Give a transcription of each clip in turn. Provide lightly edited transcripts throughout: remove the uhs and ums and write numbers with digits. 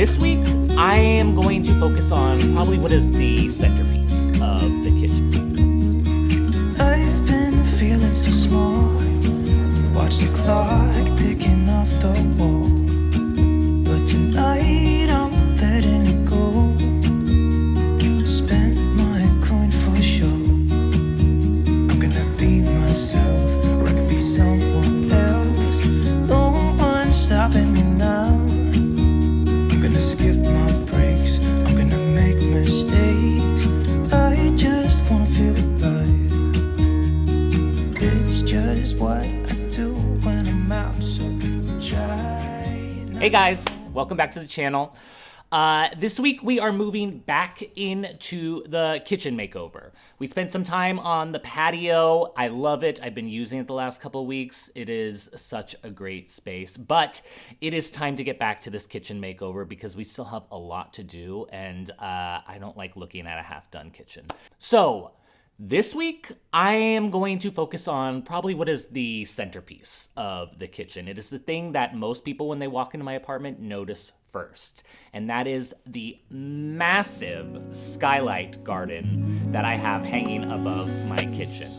This week, I am going to focus on probably what is the centerpiece of the kitchen. I've been feeling so small. Watch the clock ticking off the wall. But tonight I'm letting it go. Spend my coin for sure. I'm gonna be myself, or I could be someone else. No one's stopping me now. I'm gonna skip my breaks. I'm gonna make mistakes. I just wanna feel alive. It's just what I do when I'm out, so try. Hey guys, welcome back to the channel. This week we are moving back into the kitchen makeover. We spent some time on the patio. I love it. I've been using it the last couple of weeks. It is such a great space, but it is time to get back to this kitchen makeover because we still have a lot to do, and I don't like looking at a half-done kitchen. So this week, I am going to focus on probably what is the centerpiece of the kitchen. It is the thing that most people, when they walk into my apartment, notice first. And that is the massive skylight garden that I have hanging above my kitchen.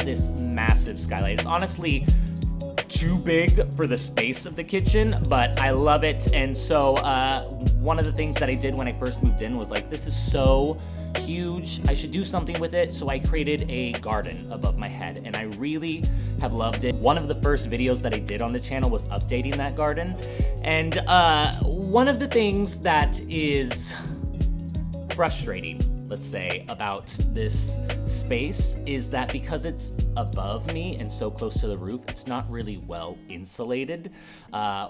This massive skylight. It's honestly too big for the space of the kitchen, but I love it. And so one of the things that I did when I first moved in was like, this is so huge, I should do something with it. So I created a garden above my head, and I really have loved it. One of the first videos that I did on the channel was updating that garden. And one of the things that is frustrating, let's say, about this space is that because it's above me and so close to the roof, it's not really well insulated.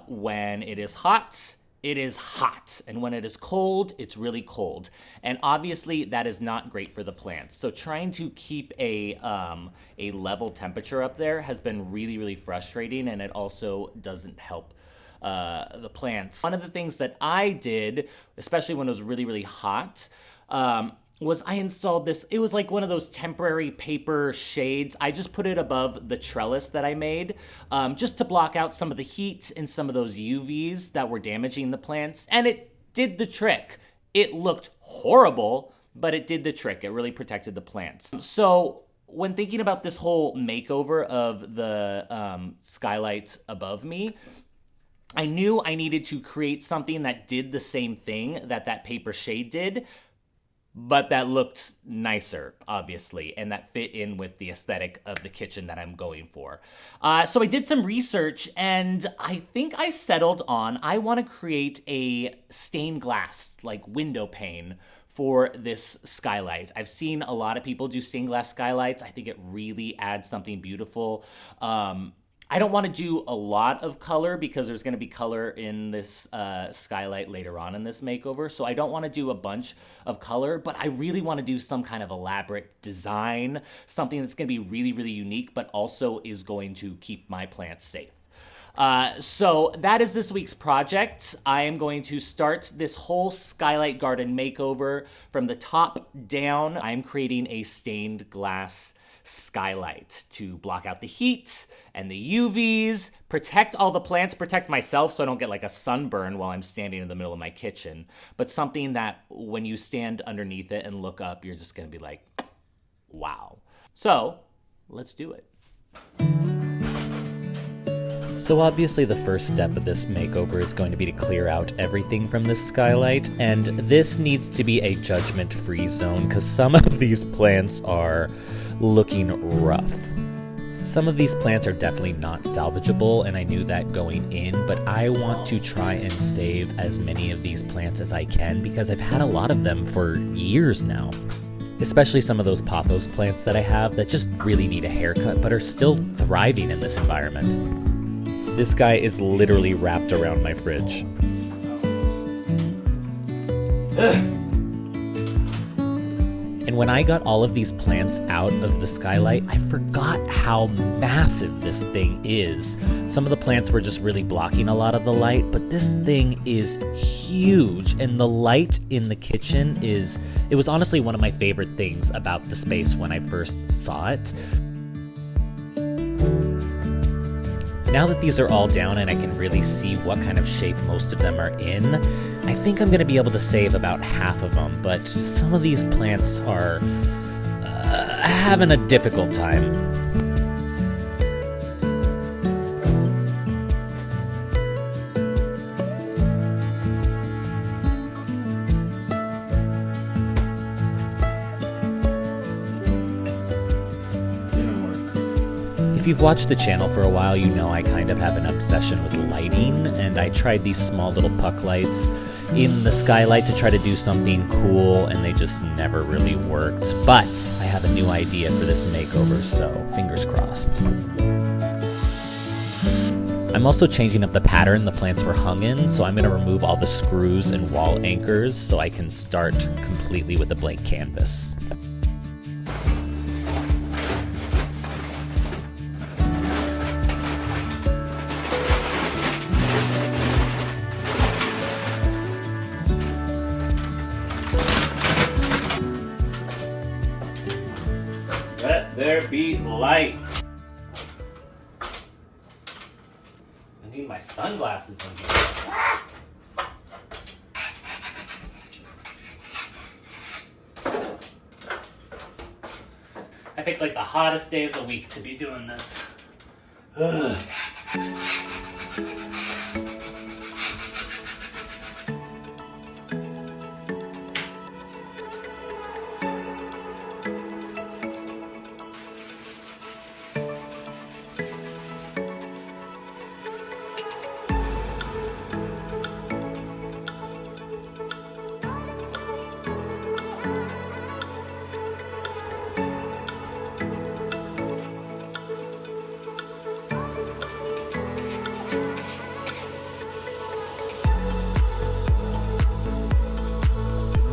When it is hot, it is hot. And when it is cold, it's really cold. And obviously that is not great for the plants. So trying to keep a level temperature up there has been really, really frustrating, and it also doesn't help the plants. One of the things that I did, especially when it was really, really hot, was I installed this. It was like one of those temporary paper shades. I just put it above the trellis that I made, just to block out some of the heat and some of those UVs that were damaging the plants. And it did the trick. It looked horrible, but it did the trick. It really protected the plants. So when thinking about this whole makeover of the skylights above me, I knew I needed to create something that did the same thing that that paper shade did, but that looked nicer, obviously, and that fit in with the aesthetic of the kitchen that I'm going for. So I did some research, and I think I settled on, I want to create a stained glass, like window pane, for this skylight. I've seen a lot of people do stained glass skylights. I think it really adds something beautiful. I don't want to do a lot of color because there's going to be color in this skylight later on in this makeover. So I don't want to do a bunch of color, but I really want to do some kind of elaborate design, something that's going to be really, really unique, but also is going to keep my plants safe. So that is this week's project. I am going to start this whole skylight garden makeover from the top down. I'm creating a stained glass skylight to block out the heat and the UVs, protect all the plants, protect myself so I don't get like a sunburn while I'm standing in the middle of my kitchen, but something that when you stand underneath it and look up, you're just gonna be like, wow. So let's do it. So obviously the first step of this makeover is going to be to clear out everything from this skylight, and this needs to be a judgment-free zone because some of these plants are looking rough. Some of these plants are definitely not salvageable, and I knew that going in, but I want to try and save as many of these plants as I can because I've had a lot of them for years now. Especially some of those pothos plants that I have that just really need a haircut but are still thriving in this environment. This guy is literally wrapped around my fridge. And when I got all of these plants out of the Skylight, I forgot how massive this thing is. Some of the plants were just really blocking a lot of the light, but this thing is huge. And the light in the kitchen it was honestly one of my favorite things about the space when I first saw it. Now that these are all down and I can really see what kind of shape most of them are in, I think I'm going to be able to save about half of them, but some of these plants are having a difficult time. If you've watched the channel for a while, you know I kind of have an obsession with lighting, and I tried these small little puck lights in the Skylight to try to do something cool, and they just never really worked. But I have a new idea for this makeover, so fingers crossed. I'm also changing up the pattern the plants were hung in, so I'm going to remove all the screws and wall anchors so I can start completely with a blank canvas. Let there be light. I need my sunglasses in here. I picked like the hottest day of the week to be doing this. Ugh.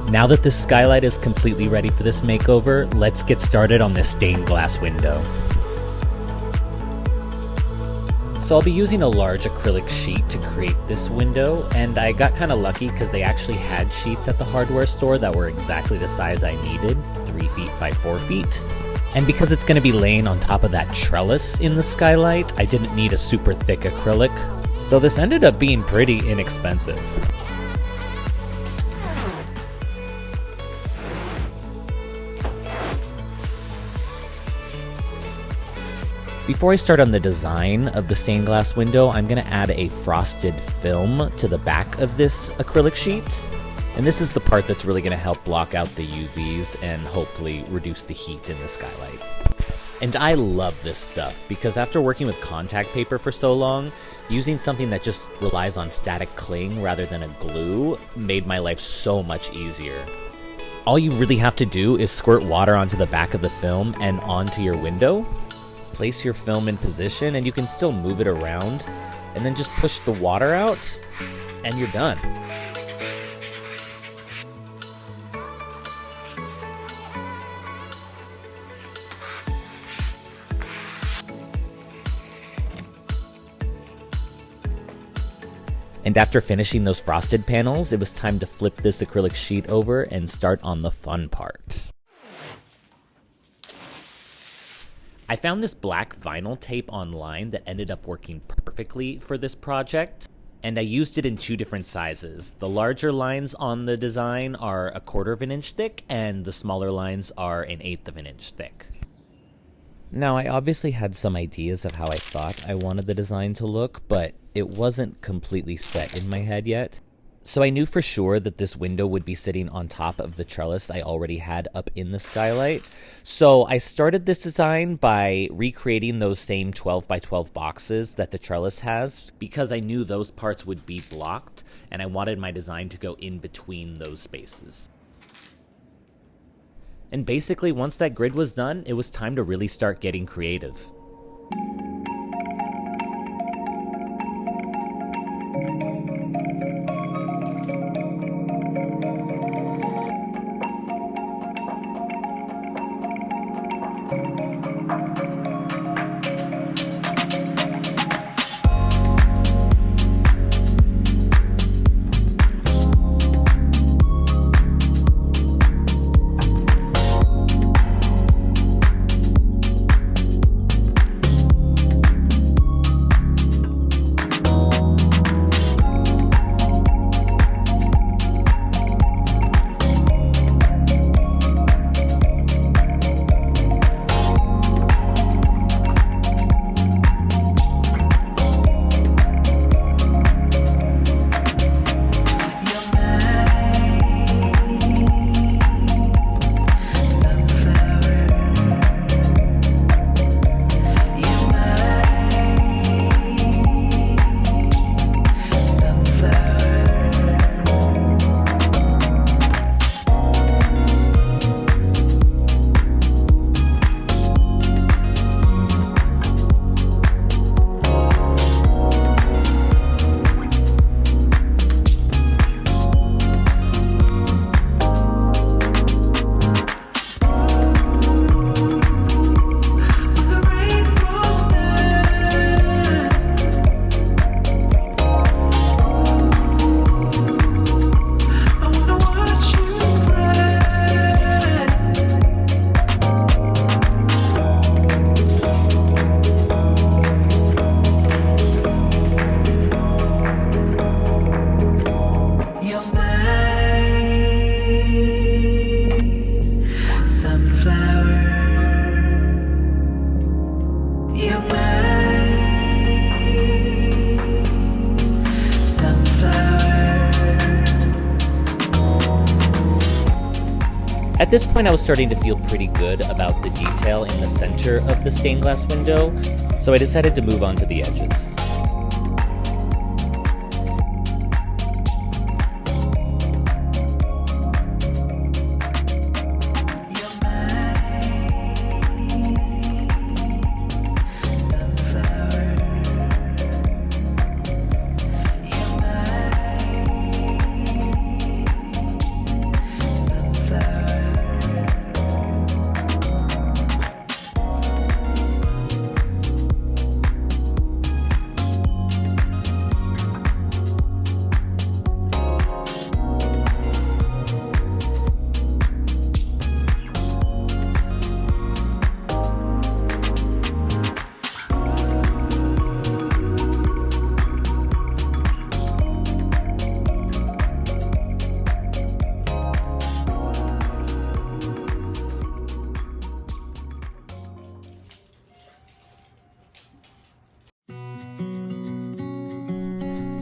Now that this Skylight is completely ready for this makeover, let's get started on this stained glass window. So I'll be using a large acrylic sheet to create this window, and I got kind of lucky because they actually had sheets at the hardware store that were exactly the size I needed, 3 feet by 4 feet. And because it's going to be laying on top of that trellis in the Skylight, I didn't need a super thick acrylic, so this ended up being pretty inexpensive. Before I start on the design of the stained glass window, I'm going to add a frosted film to the back of this acrylic sheet. And this is the part that's really going to help block out the UVs and hopefully reduce the heat in the Skylight. And I love this stuff because after working with contact paper for so long, using something that just relies on static cling rather than a glue made my life so much easier. All you really have to do is squirt water onto the back of the film and onto your window. Place your film in position and you can still move it around, and then just push the water out and you're done. And after finishing those frosted panels, it was time to flip this acrylic sheet over and start on the fun part. I found this black vinyl tape online that ended up working perfectly for this project, and I used it in 2 different sizes. The larger lines on the design are 1/4 of an inch thick, and the smaller lines are 1/8 of an inch thick. Now, I obviously had some ideas of how I thought I wanted the design to look, but it wasn't completely set in my head yet. So I knew for sure that this window would be sitting on top of the trellis I already had up in the Skylight. So I started this design by recreating those same 12 by 12 boxes that the trellis has, because I knew those parts would be blocked and I wanted my design to go in between those spaces. And basically, once that grid was done, it was time to really start getting creative. At this point, I was starting to feel pretty good about the detail in the center of the stained glass window, so I decided to move on to the edges.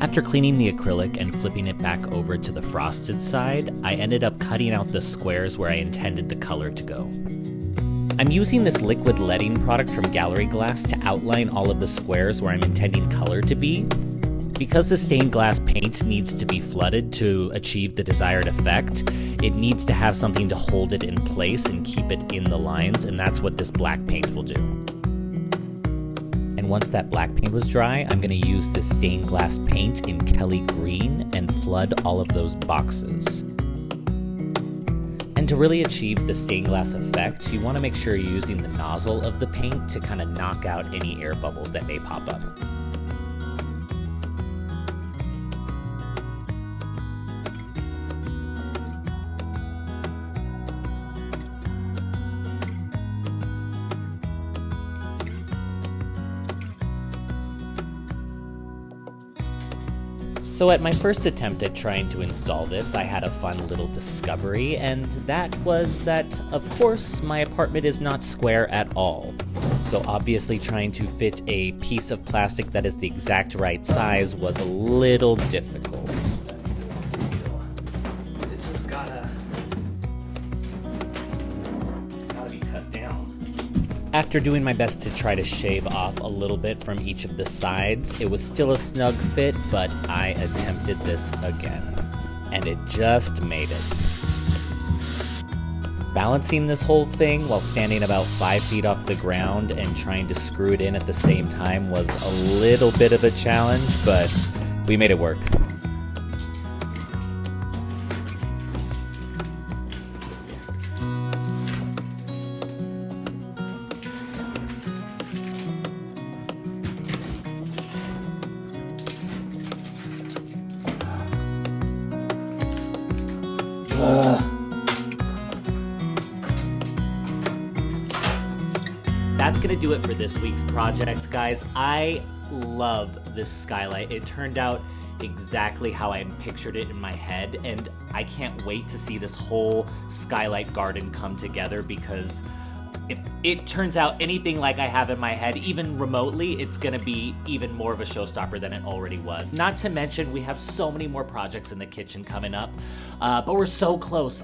After cleaning the acrylic and flipping it back over to the frosted side, I ended up cutting out the squares where I intended the color to go. I'm using this liquid leading product from Gallery Glass to outline all of the squares where I'm intending color to be. Because the stained glass paint needs to be flooded to achieve the desired effect, it needs to have something to hold it in place and keep it in the lines, and that's what this black paint will do. And once that black paint was dry, I'm going to use this stained glass paint in Kelly Green and flood all of those boxes. And to really achieve the stained glass effect, you want to make sure you're using the nozzle of the paint to kind of knock out any air bubbles that may pop up. So at my first attempt at trying to install this, I had a fun little discovery, and that was that, of course, my apartment is not square at all. So obviously trying to fit a piece of plastic that is the exact right size was a little difficult. This just gotta be cut down. After doing my best to try to shave off a little bit from each of the sides, it was still a snug fit, but I attempted this again, and it just made it. Balancing this whole thing while standing about 5 feet off the ground and trying to screw it in at the same time was a little bit of a challenge, but we made it work. That's gonna do it for this week's project, guys. I love this skylight. It turned out exactly how I pictured it in my head, and I can't wait to see this whole skylight garden come together, because if it turns out anything like I have in my head, even remotely, it's gonna be even more of a showstopper than it already was. Not to mention, we have so many more projects in the kitchen coming up, but we're so close.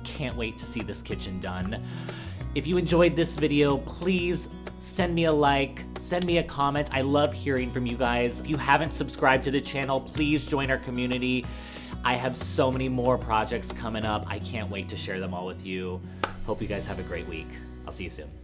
Can't wait to see this kitchen done. If you enjoyed this video, please send me a like, send me a comment. I love hearing from you guys. If you haven't subscribed to the channel, please join our community. I have so many more projects coming up. I can't wait to share them all with you. Hope you guys have a great week. I'll see you soon.